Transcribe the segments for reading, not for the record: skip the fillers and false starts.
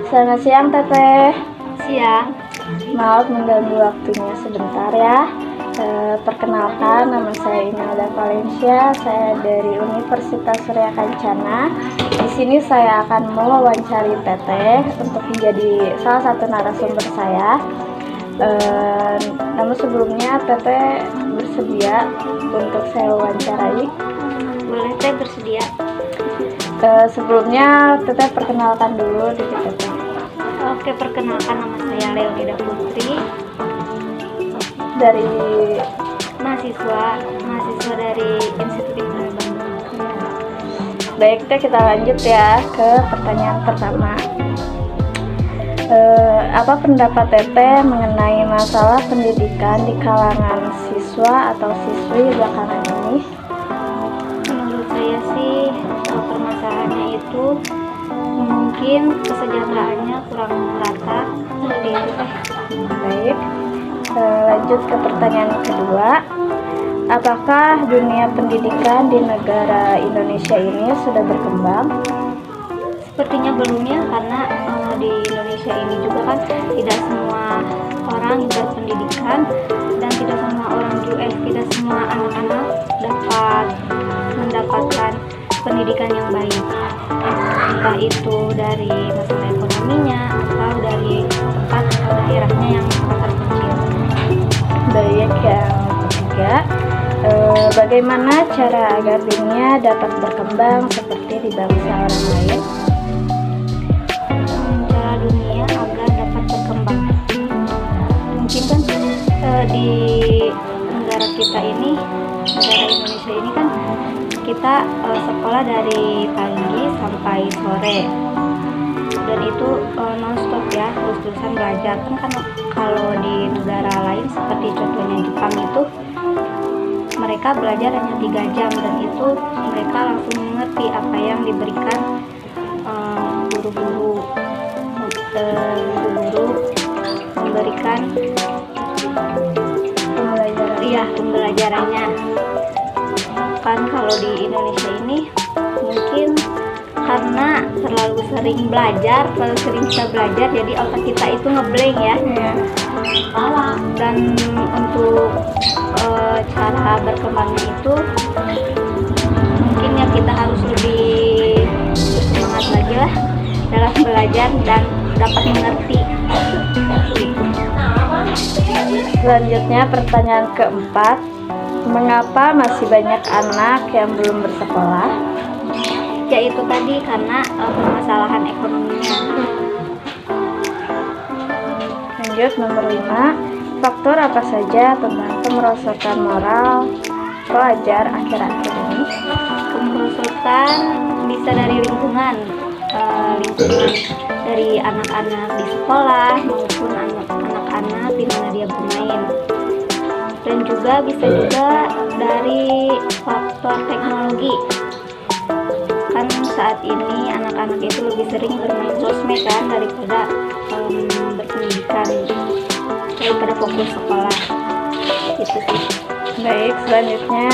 Selamat siang Teteh. Siang. Maaf mengganggu waktunya sebentar ya. Perkenalkan, nama saya Imelda Valencia. Saya dari Universitas Surya Kencana. Di sini saya akan mewawancari Teteh untuk menjadi salah satu narasumber saya. Namun sebelumnya Teteh bersedia untuk saya wawancarai? Boleh Teh, bersedia. Sebelumnya Teteh perkenalkan dulu diri Teteh. Oke, perkenalkan, nama saya Leonida Putri. Dari mahasiswa dari Institut IPB Bandung. Baik Teh, kita lanjut ya ke pertanyaan pertama. Apa pendapat Teteh mengenai masalah pendidikan di kalangan siswa atau siswi belakangan ini? Menurut saya sih permasalahannya itu mungkin kesejahteraannya kurang merata seperti itu Teh. Baik, lanjut ke pertanyaan kedua. Apakah dunia pendidikan di negara Indonesia ini sudah berkembang? Sepertinya belum ya, karena di Indonesia ini juga kan tidak semua orang berpendidikan dan tidak semua orang juga tidak semua anak-anak dapat mendapatkan pendidikan yang baik, entah itu dari masalah ekonominya atau dari tempat daerahnya yang sangat terpencil. Baik, yang ketiga, bagaimana cara agar dunia dapat berkembang seperti di bangsa orang lain? Cara dunia agar dapat berkembang, mungkin kan di negara kita ini, negara Indonesia ini kan kita sekolah dari pagi sampai sore, dan itu non-stop ya, terus-terusan belajar. Kan kalau di negara lain seperti contohnya Jepang itu mereka belajar hanya 3 jam, dan itu mereka langsung mengerti apa yang diberikan guru-guru memberikan pembelajarannya. Kan kalau di Indonesia ini mungkin karena terlalu sering bisa belajar, jadi otak kita itu ngeblank ya. Dan untuk cara berkembangnya itu mungkin ya kita harus lebih semangat lagi lah dalam belajar dan dapat mengerti. Selanjutnya pertanyaan keempat, mengapa masih banyak anak yang belum bersekolah? Yaitu tadi karena permasalahan ekonominya. Lanjut nomor 5, faktor apa saja tentang kemerosotan moral pelajar akhir-akhir ini? Kemerosotan bisa dari lingkungan dari anak-anak di sekolah maupun anak-anak di mana dia bermain, dan juga bisa juga dari faktor teknologi. Kan saat ini anak-anak itu lebih sering bermain sosmed kan daripada berpendidikan, daripada fokus sekolah. Itu sih. Baik, selanjutnya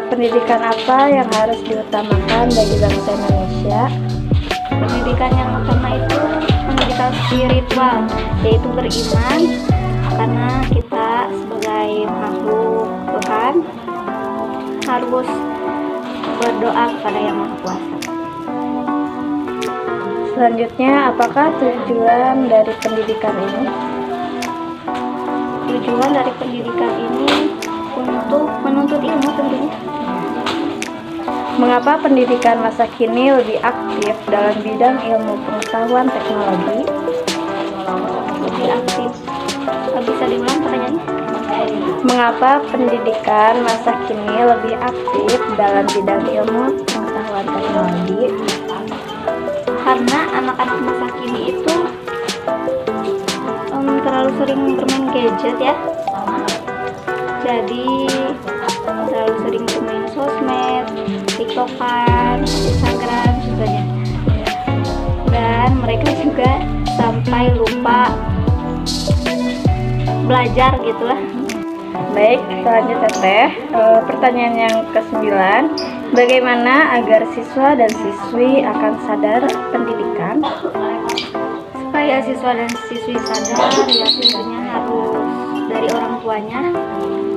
pendidikan apa yang harus diutamakan bagi bangsa Indonesia? Pendidikan yang utama itu pendidikan spiritual, yaitu beriman, karena kita sebagai makhluk Tuhan harus berdoa kepada Yang Maha Kuasa. Selanjutnya, apakah tujuan dari pendidikan ini? Tujuan dari pendidikan ini untuk menuntut ilmu tentunya. Mengapa pendidikan masa kini lebih aktif dalam bidang ilmu pengetahuan teknologi? Lebih aktif. Bisa diulang pertanyaannya? Mengapa pendidikan masa kini lebih aktif dalam bidang ilmu pengetahuan teknologi? Karena anak-anak masa kini itu terlalu sering bermain gadget ya. Jadi terlalu sering bermain sosmed, TikTokan, Instagram sebagainya. Dan mereka juga sampai lupa belajar gitu lah. Baik, selanjutnya Teteh, pertanyaan yang ke-9, Bagaimana agar siswa dan siswi akan sadar pendidikan? Supaya siswa dan siswi sadar, ya tentunya harus dari orang tuanya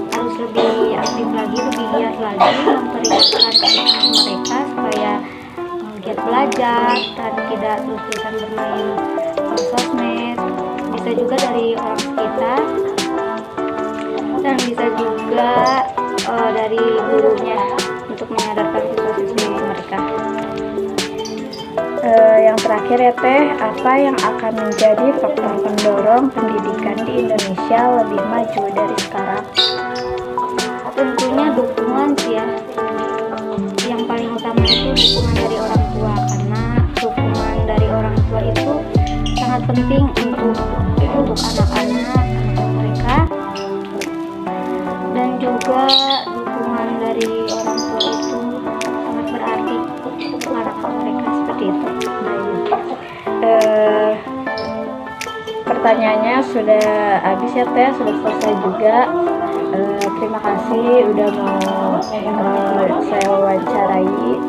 harus lebih aktif lagi, lebih giat lagi memperingatkan anak mereka supaya giat belajar dan tidak terus-terusan bermain sosmed. Bisa juga dari orang sekitar dan bisa juga dari gurunya untuk menyadarkan siswa-siswi mereka. Yang terakhir ya Teh, apa yang akan menjadi faktor pendorong pendidikan di Indonesia lebih maju dari sekarang? Tentunya dukungan sih ya. Yang paling utama itu dukungan dari orang tua, karena dukungan dari orang tua itu sangat penting untuk anak-anak mereka, dan juga dukungan dari orang tua itu sangat berarti untuk anak-anak mereka, seperti itu. Pertanyaannya sudah habis ya Teh, sudah selesai juga. Terima kasih udah mau saya wawancarai.